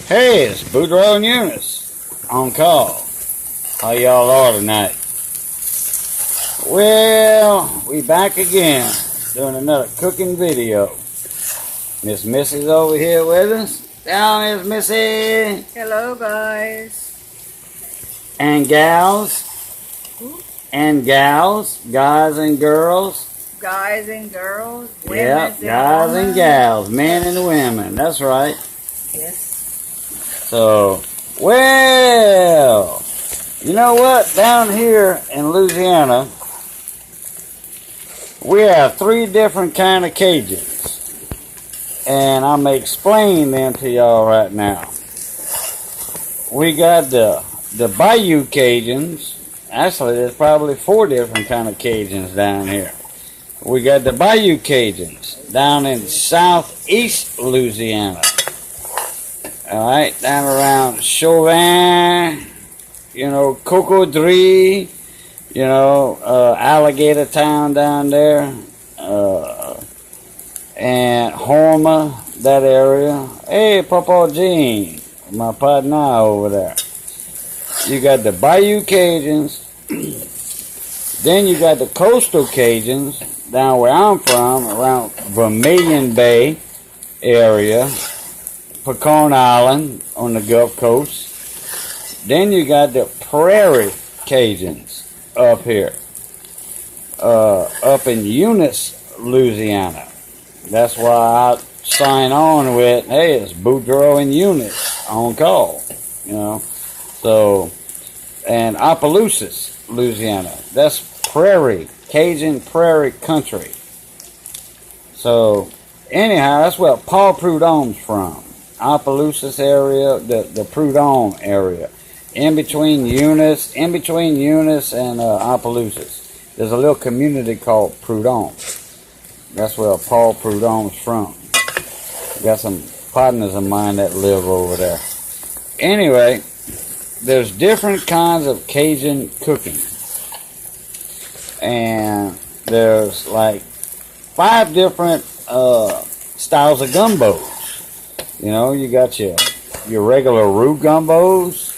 Hey, it's Boudreaux and Eunice on call. How y'all are tonight? Well, we back again doing another cooking video. Miss Missy's over here with us. Down, Miss Missy. Hello, guys. And gals. Who? And gals. Guys and girls. Guys and girls. Yep, guys and gals. Men and women. That's right. Yes. So, well, you know what? Down here in Louisiana, we have 3 different kind of Cajuns. And I'm going to explain them to y'all right now. We got the Bayou Cajuns. Actually, there's probably 4 different kind of Cajuns down here. We got the Bayou Cajuns down in southeast Louisiana. Alright, down around Chauvin, Cocodrie, Alligator Town down there, and Houma, that area. Hey, Papa Jean, my partner over there. You got the Bayou Cajuns, then you got the Coastal Cajuns, down where I'm from, around Vermilion Bay area. Pecan Island on the Gulf Coast. Then you got the Prairie Cajuns up here. Up in Eunice, Louisiana. That's why I sign on with, hey, it's Boudreaux and Eunice on call. So, and Opelousas, Louisiana. That's Prairie, Cajun Prairie Country. So, anyhow, that's where Paul Prudhomme's from. Opelousas area, the Prudhomme area, in between Eunice and Opelousas. There's a little community called Prudhomme. That's where Paul Prudhomme's from. Got some partners of mine that live over there. Anyway, there's different kinds of Cajun cooking, and there's like 5 different styles of gumbo. You got your regular roux gumbos,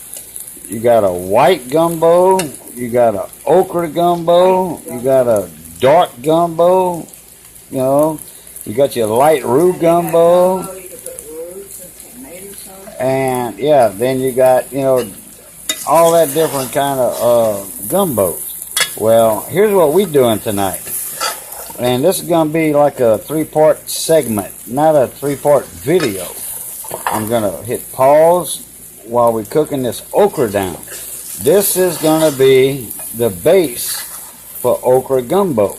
you got a white gumbo, you got a okra gumbo, you got a dark gumbo, you got your light roux gumbo, and yeah, then you got, all that different kind of gumbos. Well, here's what we doing tonight. And this is going to be like a 3-part segment, not a 3-part video. I'm going to hit pause while we're cooking this okra down. This is going to be the base for okra gumbo.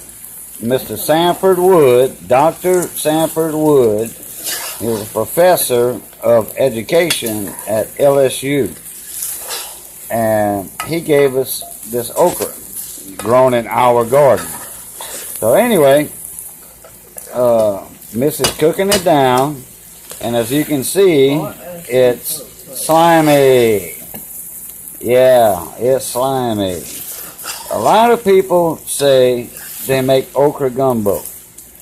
Mr. Sanford Wood, Dr. Sanford Wood, is a professor of education at LSU. And he gave us this okra grown in our garden. So anyway, Miss is cooking it down. And as you can see, it's slimy. Yeah, it's slimy. A lot of people say they make okra gumbo.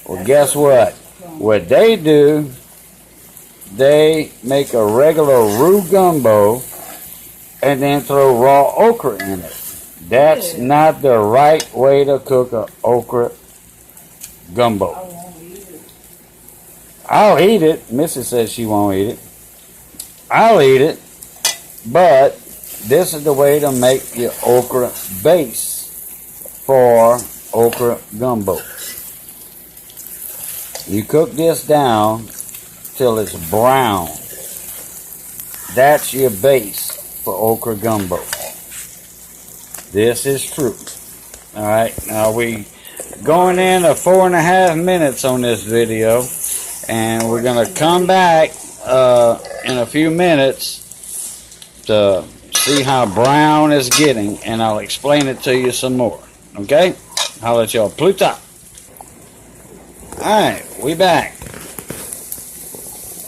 Well, guess what? What they do, they make a regular roux gumbo and then throw raw okra in it. That's not the right way to cook an okra gumbo. I'll eat it. Mrs. says she won't eat it. I'll eat it. But this is the way to make your okra base for okra gumbo. You cook this down till it's brown. That's your base for okra gumbo. This is true. Alright, now we going in 4.5 minutes on this video. And we're going to come back in a few minutes to see how brown it's getting. And I'll explain it to you some more. Okay? I'll let y'all pluta. Alright, we back.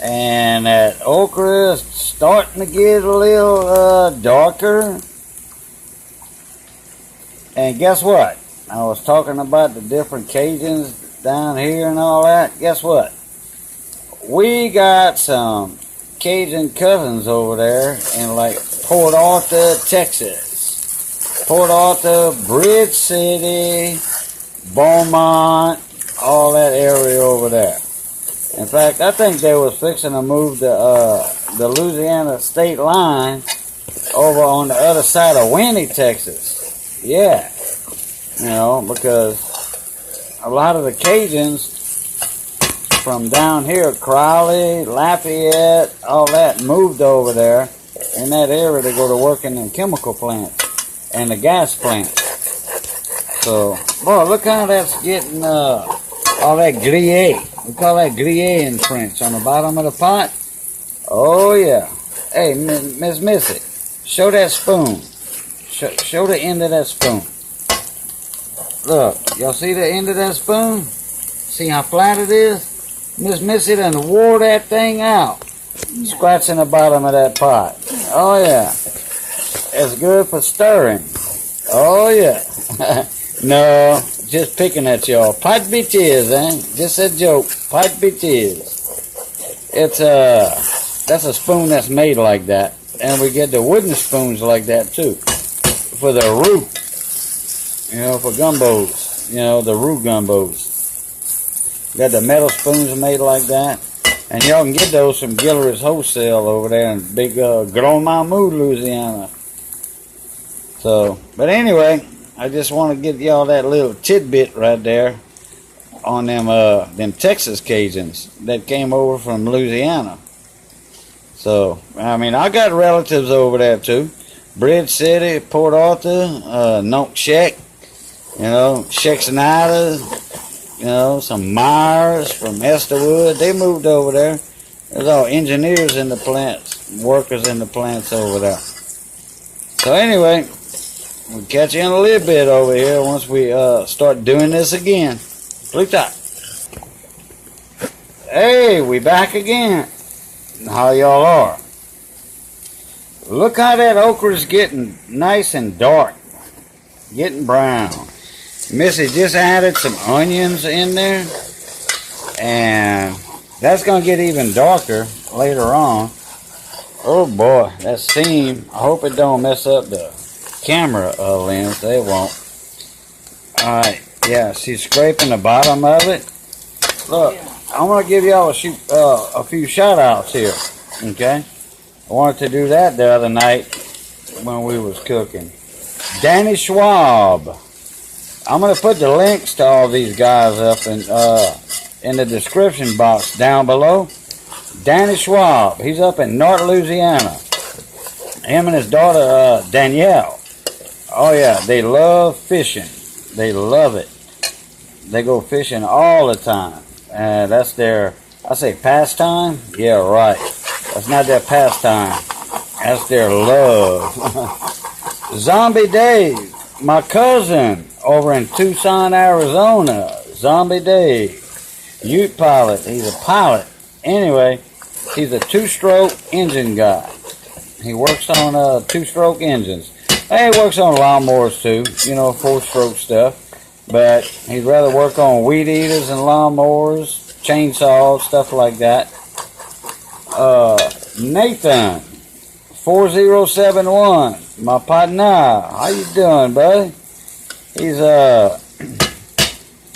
And that okra is starting to get a little darker. And guess what? I was talking about the different Cajuns down here and all that. Guess what? We got some Cajun cousins over there in like Port Arthur, Texas. Port Arthur, Bridge City, Beaumont, all that area over there. In fact, I think they was fixing to move the Louisiana state line over on the other side of Winnie, Texas. Yeah. You know, because a lot of the Cajuns from down here, Crowley, Lafayette, all that, moved over there in that area to go to work in the chemical plants and the gas plants. So, boy, look how that's getting all that gruyere. We call that gruyere in French on the bottom of the pot. Oh, yeah. Hey, Miss Missy, show that spoon. Show the end of that spoon. Look, y'all see the end of that spoon? See how flat it is? Miss Missy done wore that thing out. Scratching the bottom of that pot. Oh, yeah. It's good for stirring. Oh, yeah. No, just picking at y'all. Pot bitches, eh? Just a joke. Pot bitches. It's that's a spoon that's made like that. And we get the wooden spoons like that, too. For the roux. You know, for gumbos. You know, the roux gumbos. Got the metal spoons made like that. And y'all can get those from Guillory's Wholesale over there in big Gros Mahmoud, Louisiana. So, but anyway, I just want to give y'all that little tidbit right there on them Texas Cajuns that came over from Louisiana. So, I mean, I got relatives over there too. Bridge City, Port Arthur, Nonkshek, you know, Snyder, you know, some Myers from Esterwood. They moved over there. There's all engineers in the plants, workers in the plants over there. So anyway, we'll catch you in a little bit over here once we start doing this again. Look that. Hey, we back again. How y'all are? Look how that okra's getting nice and dark. Getting brown. Missy just added some onions in there. And that's going to get even darker later on. Oh boy, that seam. I hope it don't mess up the camera lens. They won't. Alright, yeah, she's scraping the bottom of it. Look, I'm going to give y'all a few shout outs here. Okay? I wanted to do that the other night when we was cooking. Danny Schwab. I'm going to put the links to all these guys up in the description box down below. Danny Schwab. He's up in North Louisiana. Him and his daughter Danielle. Oh yeah, they love fishing. They love it. They go fishing all the time. That's their, I say pastime? Yeah, right. That's not their pastime. That's their love. Zombie Dave, my cousin over in Tucson, Arizona. Zombie Dave. Ute pilot. He's a pilot. Anyway, he's a two-stroke engine guy. He works on two-stroke engines. He works on lawnmowers too, you know, four-stroke stuff. But he'd rather work on weed eaters and lawnmowers, chainsaws, stuff like that. Nathan, 4071, my partner. How you doing, buddy? He does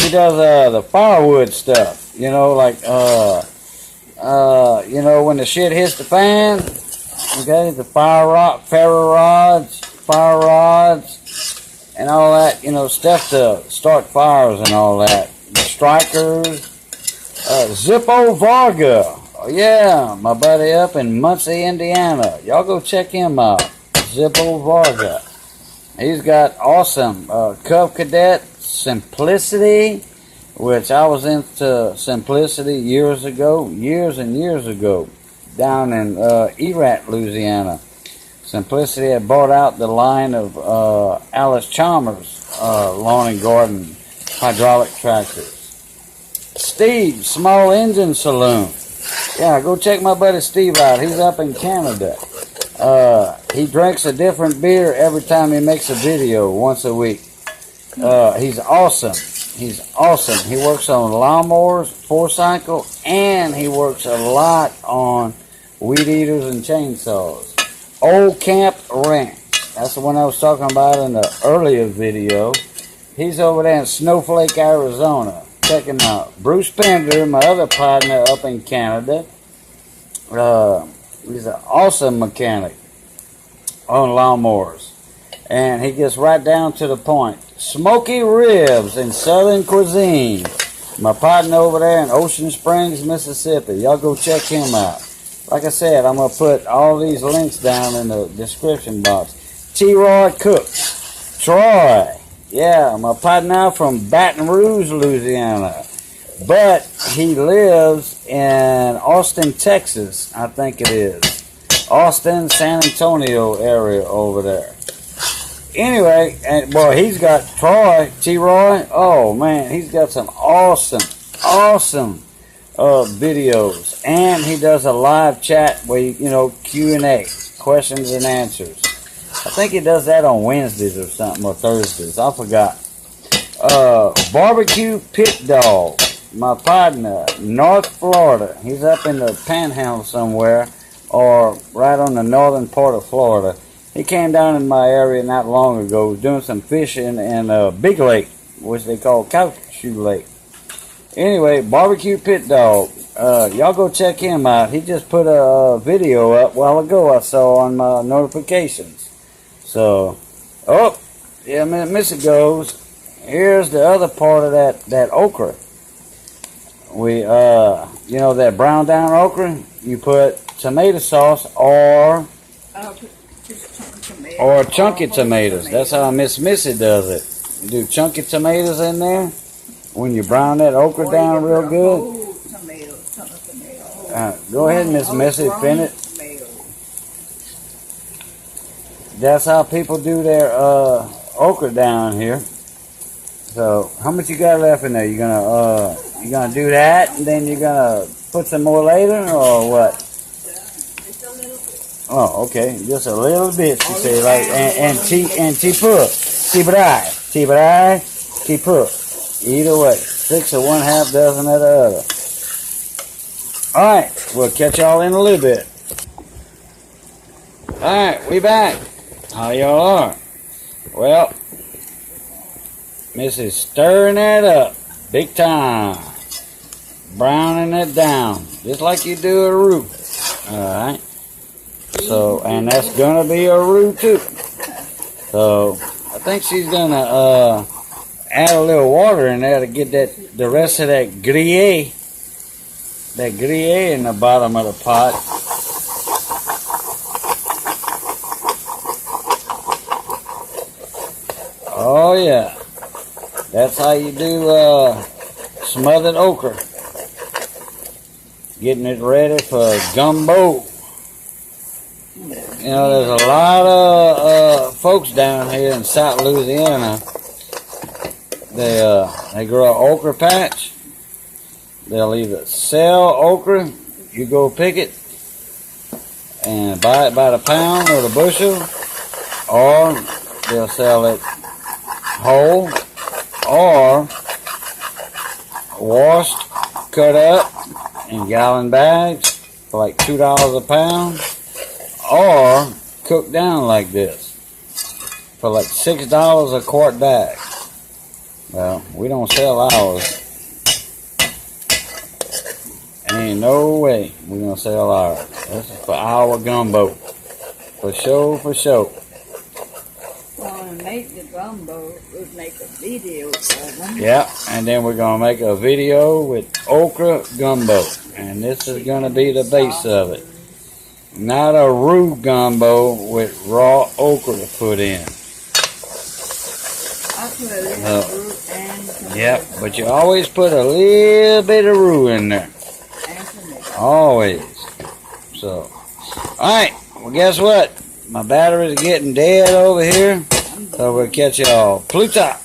the firewood stuff, you know, like you know, when the shit hits the fan, okay, the ferro rods, fire rods, and all that, you know, stuff to start fires and all that. The strikers, Zippo Varga, oh yeah, my buddy up in Muncie, Indiana. Y'all go check him out, Zippo Varga. He's got awesome Cub Cadet Simplicity, which I was into Simplicity years and years ago, down in Erat, Louisiana. Simplicity had bought out the line of Alice Chalmers lawn and garden hydraulic tractors. Steve, Small Engine Saloon. Yeah, go check my buddy Steve out. He's up in Canada. He drinks a different beer every time he makes a video, once a week. He's awesome. He's awesome. He works on lawnmowers, four-cycle, and he works a lot on weed eaters and chainsaws. Old Camp Ranch. That's the one I was talking about in the earlier video. He's over there in Snowflake, Arizona. Check him out. Bruce Pender, my other partner up in Canada. He's an awesome mechanic on lawnmowers. And he gets right down to the point. Smoky ribs in Southern cuisine. My partner over there in Ocean Springs, Mississippi. Y'all go check him out. Like I said, I'm going to put all these links down in the description box. T-Roy Cooks. Troy. Yeah, my partner from Baton Rouge, Louisiana. But he lives in Austin, Texas, I think it is. Austin, San Antonio area over there. Anyway, and boy, he's got Troy, T-Roy. Oh, man, he's got some awesome videos. And he does a live chat where, you know, Q&A, questions and answers. I think he does that on Wednesdays or something, or Thursdays. I forgot. Barbecue Pit Dog, my partner, North Florida. He's up in the Panhandle somewhere, or right on the northern part of Florida. He came down in my area not long ago, was doing some fishing in Big Lake, which they call Cajun Lake. Anyway, Barbecue Pit Dog. Y'all go check him out. He just put a video up a while ago I saw on my notifications. So, oh, yeah, a minute it goes. Here's the other part of that okra. We, you know, that brown down okra, you put tomato sauce or chunky tomatoes. That's how Miss Missy does it. You do chunky tomatoes in there when you brown that okra down real good. Go ahead, Miss Missy, finish. That's how people do their okra down here. So, how much you got left in there? You gonna do that, and then you're gonna put some more later, or what? Oh, okay, just a little bit. You say like and put. Either way, 6 or 1/2 dozen of the other. All right, we'll catch y'all in a little bit. All right, we back. How y'all are? Well, Missy's stirring that up big time, browning it down just like you do a roux. All right. So, and that's gonna be a roux too. So, I think she's gonna add a little water in there to get the rest of that gruyere in the bottom of the pot. Oh yeah, that's how you do smothered okra. Getting it ready for gumbo. You know, there's a lot of folks down here in South Louisiana. They grow an okra patch. They'll either sell okra, you go pick it and buy it by the pound or the bushel, or they'll sell it whole, or washed, cut up in gallon bags for like $2 a pound, or cooked down like this for like $6 a quart bag. Well, we don't sell ours. Ain't no way we're gonna sell ours. This is for our gumbo. For sure, for sure. Well, to make the gumbo, we'd make a video for them. Yeah, and then we're gonna make a video with okra gumbo. And this is gonna be the base of it. Not a roux gumbo with raw okra to put in. I put a little roux and tomato. Yep, but you always put a little bit of roux in there. Always. So, alright, well guess what? My batteries are getting dead over here. So we'll catch y'all. Pluta.